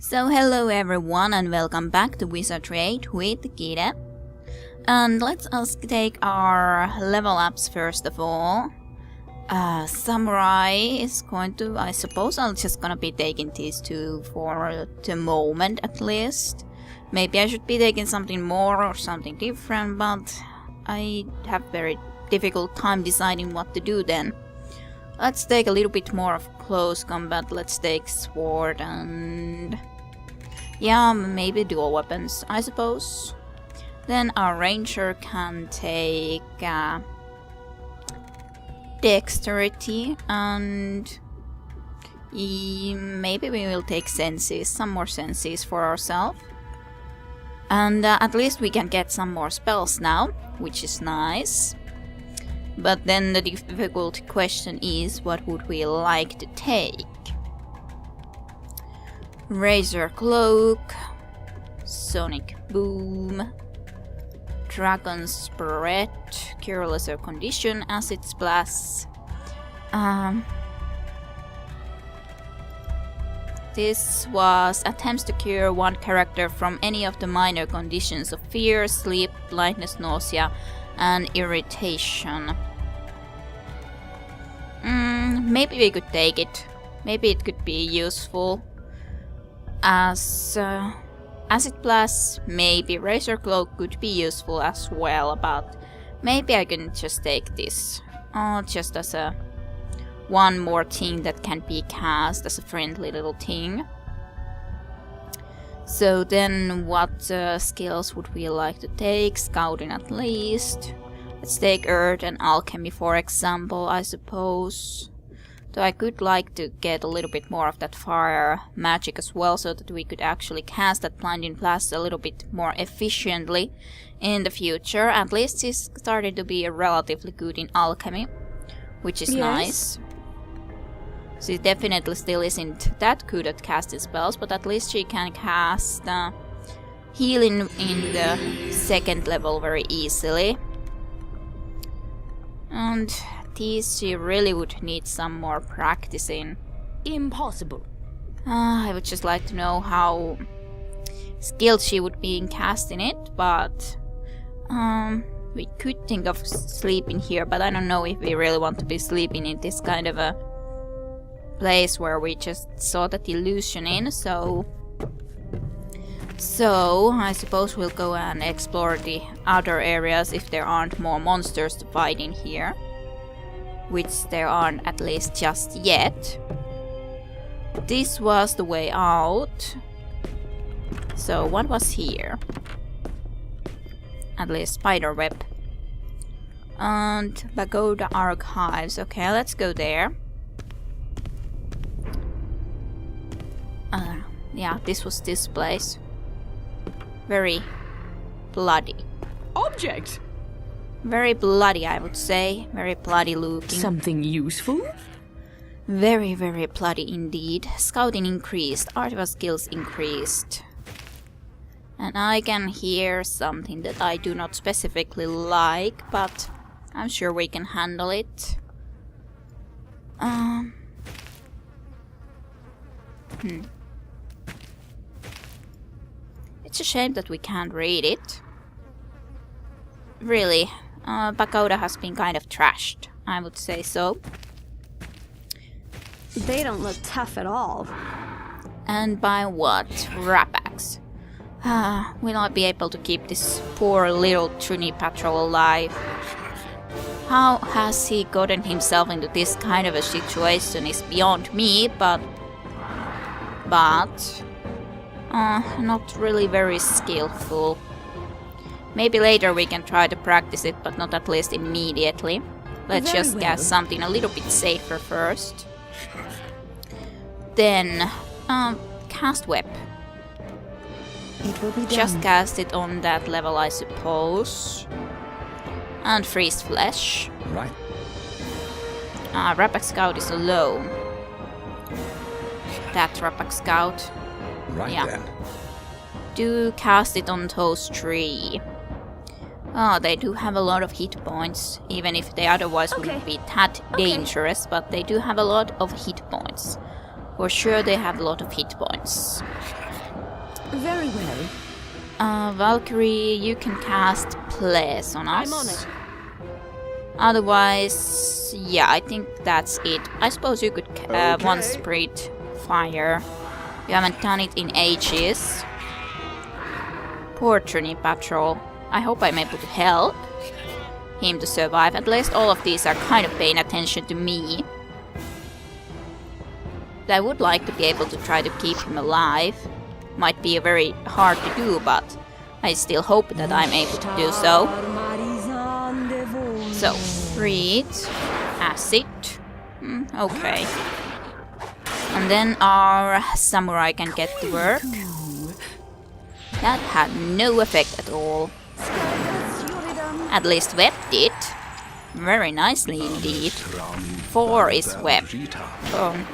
So hello everyone and welcome back to Wizardry with Gita. And let's us take our level ups first of all. Samurai is going to, I suppose I'm just gonna be taking these two for the moment at least. Maybe I should be taking something more or something different, but I have very difficult time deciding what to do then. Let's take a little bit more of close combat. Let's take sword and... yeah, maybe dual weapons, I suppose. Then our ranger can take dexterity and maybe we will take senses, some more senses for ourselves. And at least we can get some more spells now, which is nice. But then the difficult question is, what would we like to take? Razor Cloak, Sonic Boom, Dragon Spread, Cure Lesser Condition, Acid Splash. This was attempts to cure one character from any of the minor conditions of fear, sleep, blindness, nausea, and irritation. Maybe we could take it. Maybe it could be useful. As Acid Blast, maybe Razor Cloak could be useful as well, but maybe I can just take this. Just as a one more thing that can be cast as a friendly little thing. So then what skills would we like to take? Scouting at least. Let's take Earth and Alchemy for example, I suppose. Though I could like to get a little bit more of that fire magic as well, so that we could actually cast that blinding blast a little bit more efficiently in the future. At least she's started to be relatively good in alchemy, which is nice. She definitely still isn't that good at casting spells, but at least she can cast healing in the second level very easily. And these she really would need some more practice in. Impossible. I would just like to know how skilled she would be in casting it, but we could think of sleeping here, but I don't know if we really want to be sleeping in this kind of a place where we just saw that illusion in, so I suppose we'll go and explore the other areas if there aren't more monsters to fight in here. Which there aren't, at least just yet. This was the way out. So what was here? At least spiderweb. And pagoda archives. Okay, let's go there. Yeah, this was this place. Very bloody. Object! Very bloody, I would say. Very bloody looking. Something useful? Very, very bloody indeed. Scouting increased. Artifact skills increased. And I can hear something that I do not specifically like, but I'm sure we can handle it. It's a shame that we can't read it. Really, pagoda has been kind of trashed, I would say so. They don't look tough at all. And by what? Rapax. Will I be able to keep this poor little Trini patrol alive? How has he gotten himself into this kind of a situation is beyond me, but not really very skillful. Maybe later we can try to practice it, but not at least immediately. Let's just cast something a little bit safer first. Then, cast web. It will be done. Just cast it on that level, I suppose. And freeze flesh. Right. Rapax Scout is alone. That Rapax Scout. Right Yeah. then. Do cast it on those three. They do have a lot of hit points, even if they otherwise wouldn't be that dangerous, but they do have a lot of hit points. For sure they have a lot of hit points. Very well. Valkyrie, you can cast Place on us. I'm on it. Otherwise, yeah, I think that's it. I suppose you could one Spirit Fire. You haven't done it in ages. Poor Trinity Patrol. I hope I'm able to help him to survive. At least all of these are kind of paying attention to me. I would like to be able to try to keep him alive. Might be very hard to do, but I still hope that I'm able to do so. So, read, acid, okay. And then our samurai can get to work. That had no effect at all. At least Web did. Very nicely indeed. 4 is webbed.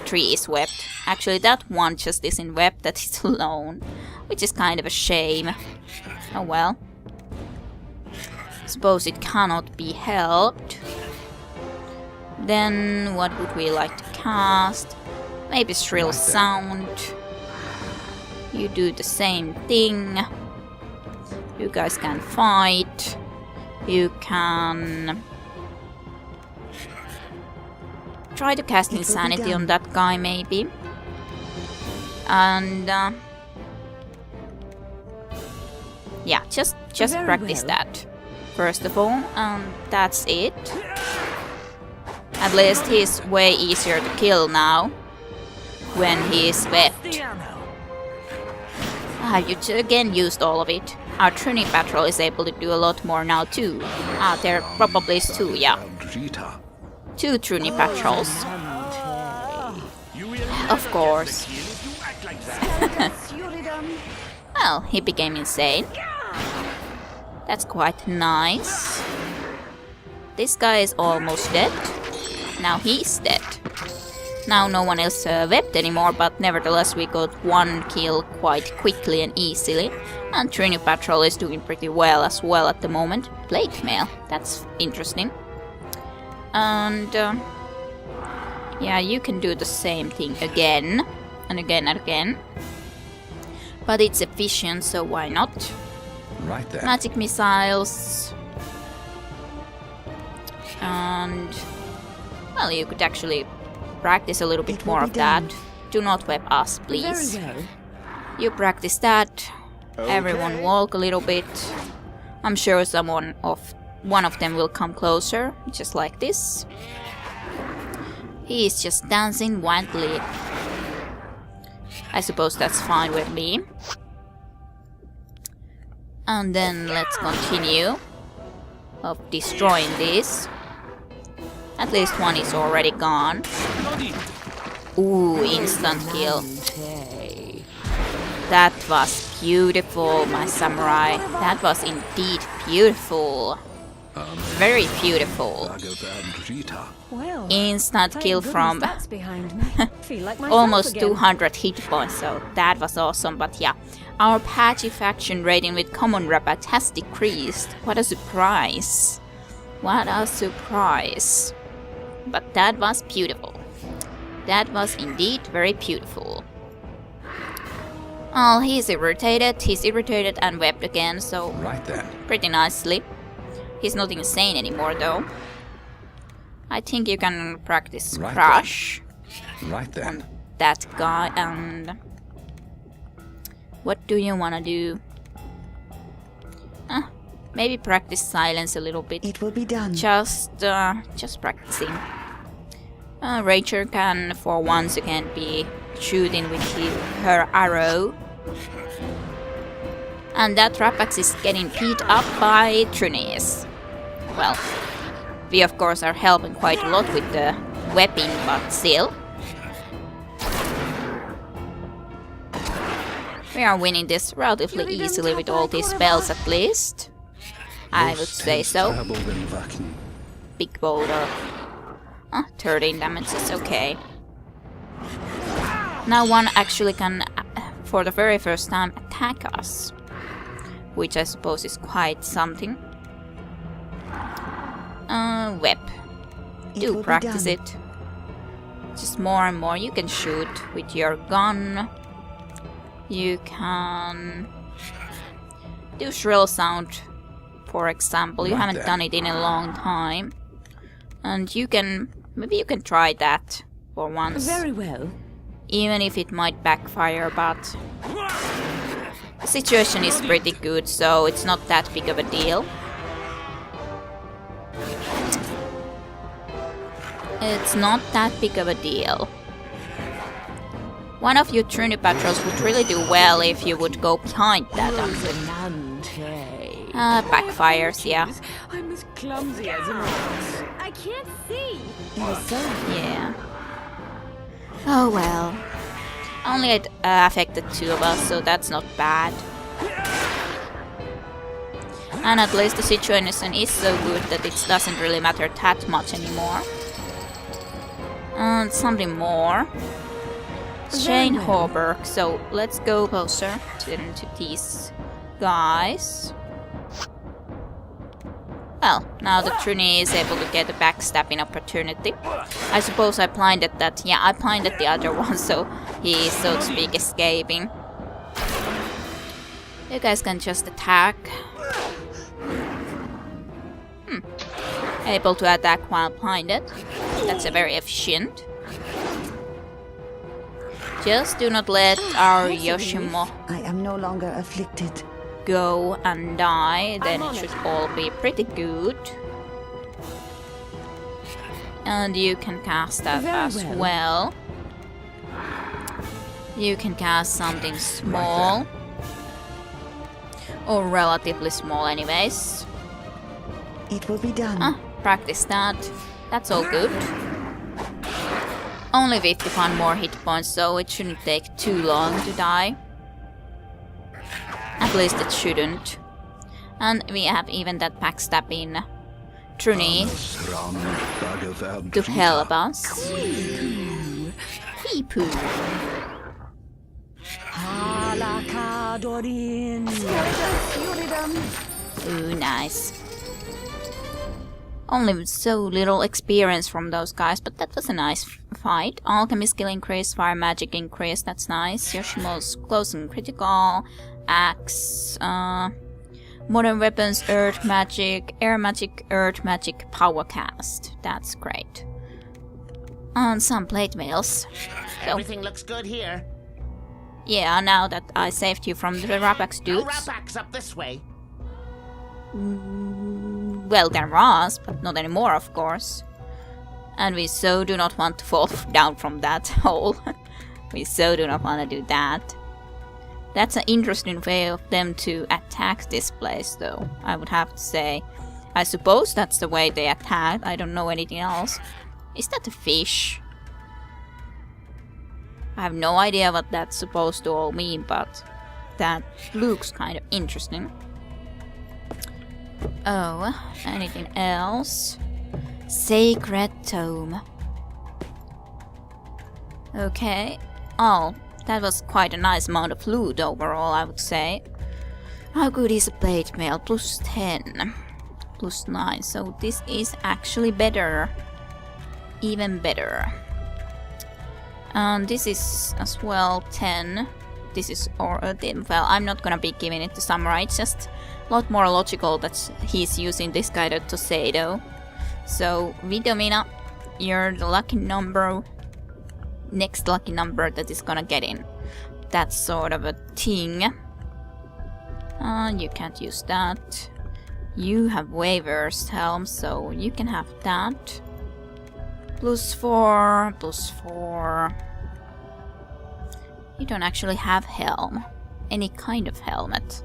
3 is webbed. Actually, that one just isn't webbed, that is alone. Which is kind of a shame. Oh well. Suppose it cannot be helped. Then what would we like to cast? Maybe Shrill Sound. You do the same thing. You guys can fight. You can try to cast Insanity on that guy, maybe. And yeah, just practice that first of all, and that's it. At least he's way easier to kill now when he is webbed. You again used all of it. Our Trinity Patrol is able to do a lot more now too. There probably is 2, yeah. 2 Trinity Patrols. Of course. Well, he became insane. That's quite nice. This guy is almost dead. Now he's dead. Now no one else webbed anymore, but nevertheless we got 1 kill quite quickly and easily. And Trinity Patrol is doing pretty well as well at the moment. Plate mail, that's interesting. And yeah, you can do the same thing again and again and again. But it's efficient, so why not? Right there. Magic missiles. And well, you could actually practice a little bit more of that. Do not web us, please. Very well. You practice that. Everyone walk a little bit. I'm sure one of them will come closer, just like this. He is just dancing wildly. I suppose that's fine with me. And then let's continue of destroying this. At least 1 is already gone. Ooh, instant kill. That was beautiful, my samurai. That was indeed beautiful. Very beautiful. Well, Instant kill from that's behind me. Feel like myself almost again. 200 hit points, so that was awesome. But yeah, our patchy faction rating with common Rapax has decreased. What a surprise. What a surprise. But that was beautiful. That was indeed very beautiful. Oh, he's irritated and webbed again, so Right then. pretty nicely. He's not insane anymore though. I think you can practice Right Crush Right then. that guy, and what do you wanna do? Maybe practice Silence a little bit. It will be done. Just practicing. Rachel can for once again be shooting with her arrow. And that Rapax is getting beat up by Trinis. Well, we of course are helping quite a lot with the weapon, but still. We are winning this relatively easily with all these spells at least. I would say so. Big boulder. 13 damage is okay. Now 1 actually can, for the very first time, attack us. Which I suppose is quite something. Web. Do practice it. just more and more. You can shoot with your gun. You can do shrill sound, for example. You haven't done it in a long time. And you can... maybe you can try that for once. Very well. Even if it might backfire, but... the situation is pretty good, so it's not that big of a deal. It's not that big of a deal. One of your Trynton patrols would really do well if you would go behind that. Backfires, yeah. I'm as clumsy as an ox. I can't see. Yeah. Oh well. Only it affected 2 of us, so that's not bad. And at least the situation is so good that it doesn't really matter that much anymore. And something more. Shane Hauberg. So let's go closer to these guys. Well, now the Trynton is able to get a backstabbing opportunity. I suppose I blinded that. Yeah, I blinded the other one, so he is, so to speak, escaping. You guys can just attack. Able to attack while blinded. That's a very efficient. Just do not let our Yoshimo I am no longer afflicted. go and die, then it should all be pretty good. And you can cast that as well. You can cast something small. Or relatively small anyways. It will be done. Practice that. That's all good. Only 51 more hit points, so it shouldn't take too long to die. At least it shouldn't. And we have even that backstabbing Trynton to help us. Pee-poo. Ooh, nice. Only so little experience from those guys, but that was a nice fight. Alchemy skill increase, fire magic increase, that's nice. Yoshimo's close and critical. Axe, modern weapons, earth magic, air magic, earth magic, power cast. That's great. And some plate mails. So, everything looks good here. yeah, now that I saved you from the Rapax dudes. Rapax up this way. Well, there was, but not anymore, of course. And we so do not want to fall down from that hole. We so do not want to do that. That's an interesting way of them to attack this place, though, I would have to say. I suppose that's the way they attack. I don't know anything else. Is that a fish? I have no idea what that's supposed to all mean, but that looks kind of interesting. Oh, anything else? Sacred Tome. Okay. Oh, that was quite a nice amount of loot overall, I would say. How good is a plate mail? Plus 10. Plus 9. So this is actually better. Even better. And this is as well 10. This is, well, I'm not gonna be giving it to Samurai. It's just a lot more logical that he's using this kind of Toseido. So, Vidomina, you're the lucky number, next lucky number that is gonna get in. That's sort of a thing. You can't use that. You have Waver's Helm, so you can have that. Plus 4, plus 4. You don't actually have helm. Any kind of helmet.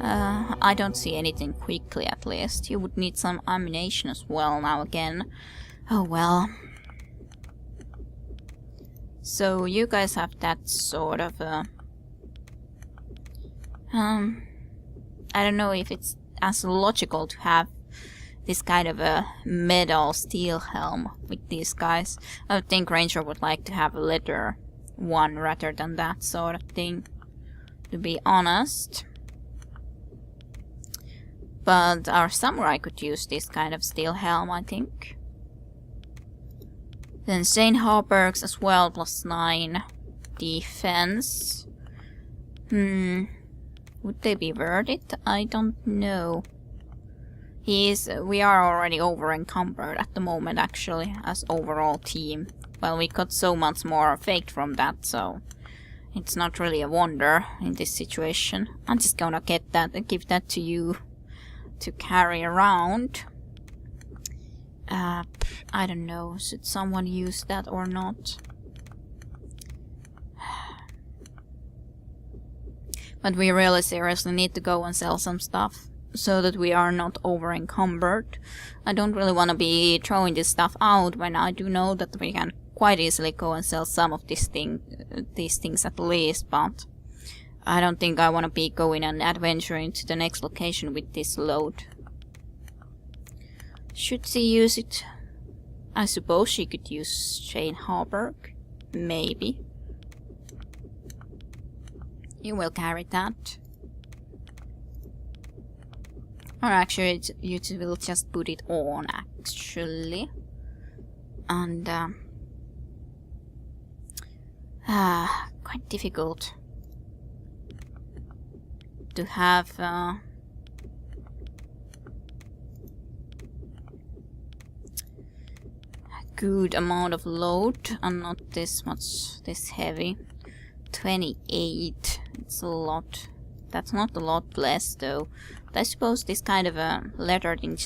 I don't see anything quickly, at least. You would need some ammunition as well now again. Oh well. So you guys have that sort of I don't know if it's as logical to have this kind of a metal steel helm with these guys. I would think Ranger would like to have a leather one rather than that sort of thing, to be honest. But our Samurai could use this kind of steel helm, I think. Then Saint Harperks as well, +9 defense. Would they be worth it? I don't know. We are already over encumbered at the moment, actually, as overall team. Well, we got so much more faked from that, so it's not really a wonder in this situation. I'm just gonna get that and give that to you to carry around. I don't know, should someone use that or not? But we really seriously need to go and sell some stuff so that we are not over encumbered. I don't really want to be throwing this stuff out when I do know that we can quite easily go and sell some of these things at least, but I don't think I want to be going and adventuring to the next location with this load. Should she use it? I suppose she could use Shane Harburg. Maybe. You will carry that. Or actually, you will just put it on, actually. And, quite difficult to have, a good amount of load and not this heavy. 28. It's a lot. That's not a lot less though. But I suppose this kind of a leather thing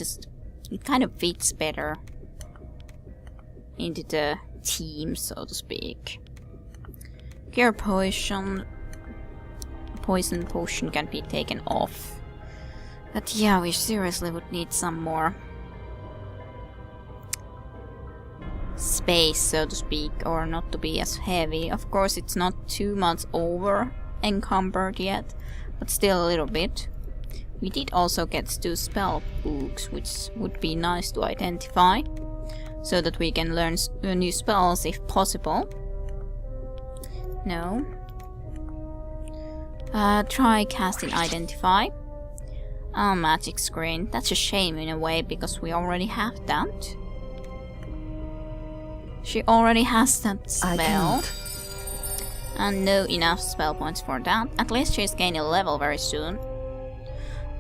it kind of fits better into the team, so to speak. Cure potion can be taken off. But yeah, we seriously would need some more space, so to speak, or not to be as heavy. Of course, it's not too much over encumbered yet, but still a little bit. We did also get 2 spell books, which would be nice to identify, so that we can learn new spells if possible. No. Try casting Identify. Magic Screen. That's a shame in a way, because we already have that. She already has that spell. And no enough spell points for that. At least she's gaining a level very soon.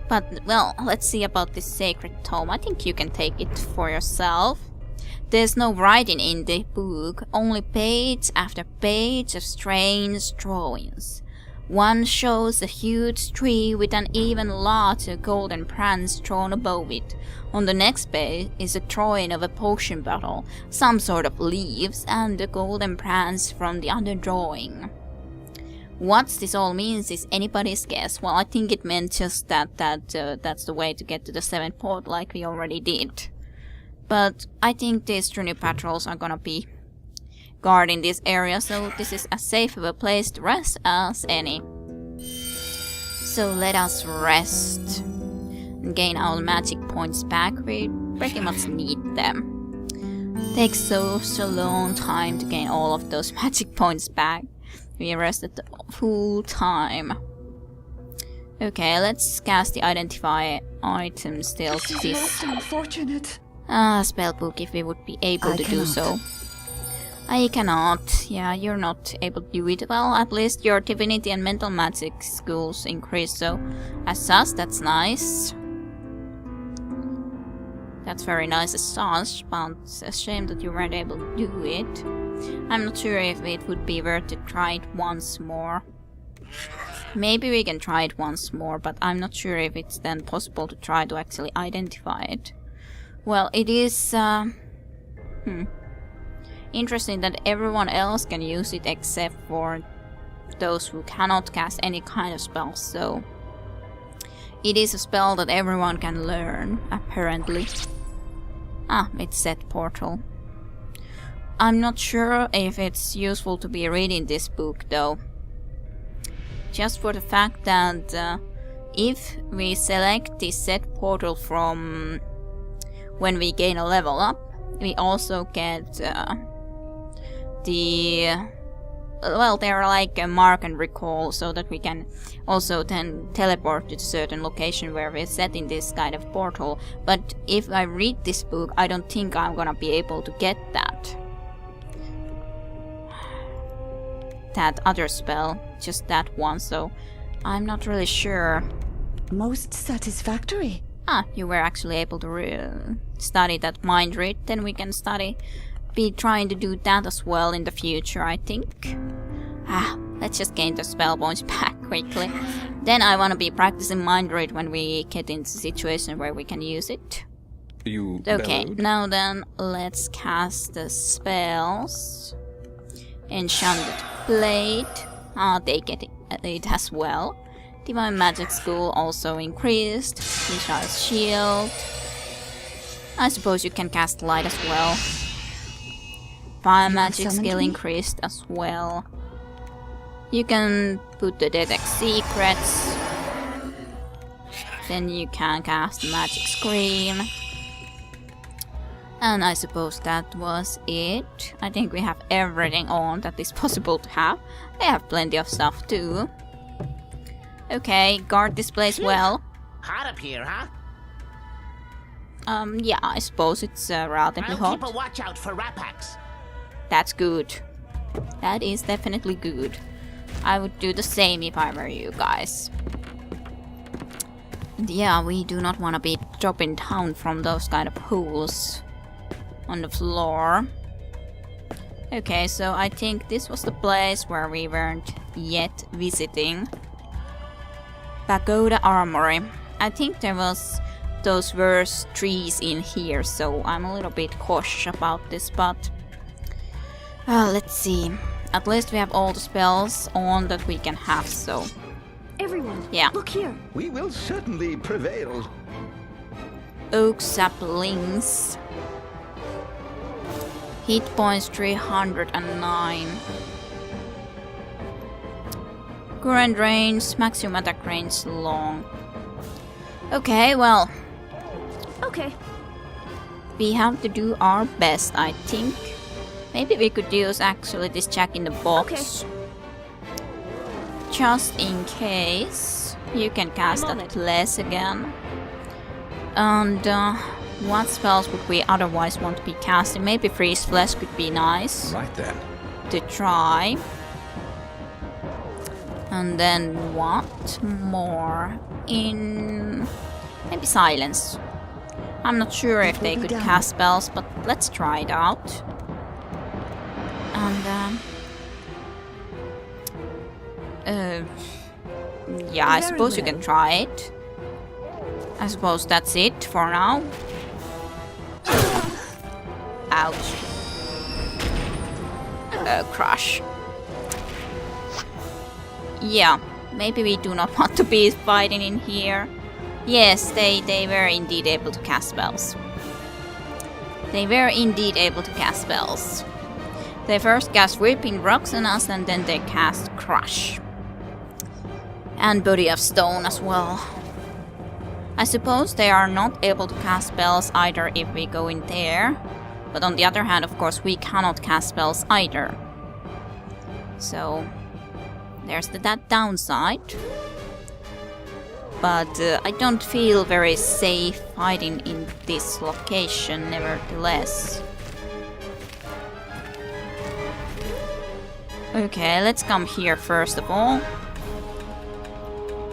But, well, let's see about this Sacred Tome. I think you can take it for yourself. There's no writing in the book, only page after page of strange drawings. One shows a huge tree with an even larger golden branch drawn above it. On the next page is a drawing of a potion bottle, some sort of leaves, and a golden branch from the other drawing. What this all means is anybody's guess. Well, I think it meant just that that's the way to get to the 7th port, like we already did. But I think these Trynton patrols are gonna be guarding this area, so this is as safe of a place to rest as any. So let us rest and gain our magic points back. We pretty much need them. Takes so long time to gain all of those magic points back. We rested the full time. Okay, let's cast the Identify item still to this Unfortunate. spellbook if we would be able to do so. I cannot. Yeah, you're not able to do it. Well, at least your divinity and mental magic skills increase, so as such, that's nice. That's very nice as such, but it's a shame that you weren't able to do it. I'm not sure if it would be worth to try it once more. Maybe we can try it once more, but I'm not sure if it's then possible to try to actually identify it. Well, it is interesting that everyone else can use it except for those who cannot cast any kind of spells, so it is a spell that everyone can learn, apparently. Ah, it's set portal. I'm not sure if it's useful to be reading this book though. Just for the fact that if we select the set portal from when we gain a level up, we also get well, they're like a mark and recall, so that we can also then teleport to a certain location where we're setting this kind of portal. But if I read this book, I don't think I'm gonna be able to get that. that other spell, just that one, so I'm not really sure. Most satisfactory. Ah, you were actually able to study that mind read, then we can be trying to do that as well in the future, I think. Let's just gain the spell points back quickly. Then I want to be practicing mind read when we get into a situation where we can use it. You Okay, bellowed? now then, let's cast the spells. Enchanted Blade. They get it as well. Divine Magic School also increased. Missile Shield. I suppose you can cast Light as well. Fire Magic skill increased as well. You can put the Detect Secrets. Then you can cast Magic Screen. And I suppose that was it. I think we have everything on that is possible to have. They have plenty of stuff too. Okay, guard this place well. Hot up here, huh? Yeah, I suppose it's relatively I'll hot. keep a watch out for Rapax. That's good. That is definitely good. I would do the same if I were you guys. And yeah, we do not want to be dropping down from those kind of holes on the floor. Okay, so I think this was the place where we weren't yet visiting. Pagoda Armory. I think there was those worse trees in here, so I'm a little bit cautious about this, but let's see. At least we have all the spells on that we can have, so Everyone, yeah. look here. We will certainly prevail. Oak saplings. Hit points 309. Current range, maximum attack range long. Okay, well, Okay. we have to do our best, I think. Maybe we could use actually this Jack in the Box. Just in case. You can cast that less again. And what spells would we otherwise want to be casting? Maybe Freeze Flesh could be nice Right then. to try. And then what more? Maybe Silence. I'm not sure if they could cast spells, but let's try it out. And yeah, I suppose you can try it. I suppose that's it for now. Ouch. Crush. Yeah, maybe we do not want to be fighting in here. Yes, they were indeed able to cast spells. They were indeed able to cast spells. They first cast Whipping Rocks on us and then they cast Crush. And Body of Stone as well. I suppose they are not able to cast spells either if we go in there. But on the other hand, of course, we cannot cast spells either. So there's that downside. But I don't feel very safe fighting in this location, nevertheless. Okay, let's come here first of all.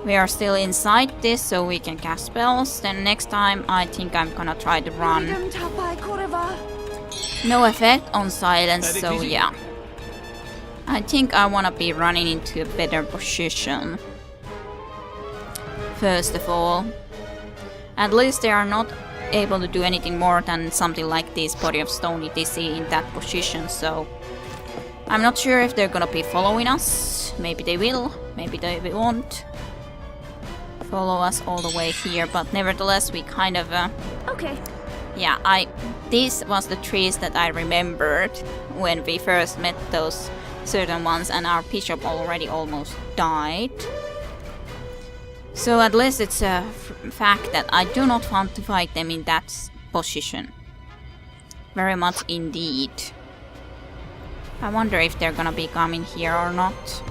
We are still inside this, so we can cast spells. Then next time, I think I'm gonna try to run. No effect on silence, so yeah. I think I wanna be running into a better position. First of all. At least they are not able to do anything more than something like this Body of Stone ETC in that position, so I'm not sure if they're gonna be following us. Maybe they will, maybe they won't follow us all the way here, but nevertheless we kind of Okay. yeah, this was the trees that I remembered when we first met those certain ones, and our bishop already almost died. So at least it's a fact that I do not want to fight them in that position. Very much indeed. I wonder if they're gonna be coming here or not.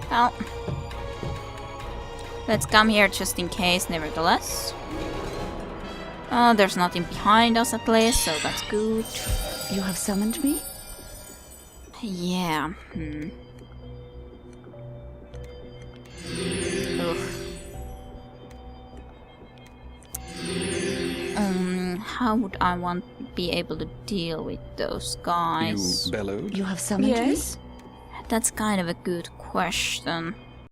Well, let's come here just in case, nevertheless. There's nothing behind us at least, so that's good. You have summoned me? Yeah. Ugh. How would I be able to deal with those guys? You bellowed? You have summoned Yes? That's kind of a good question.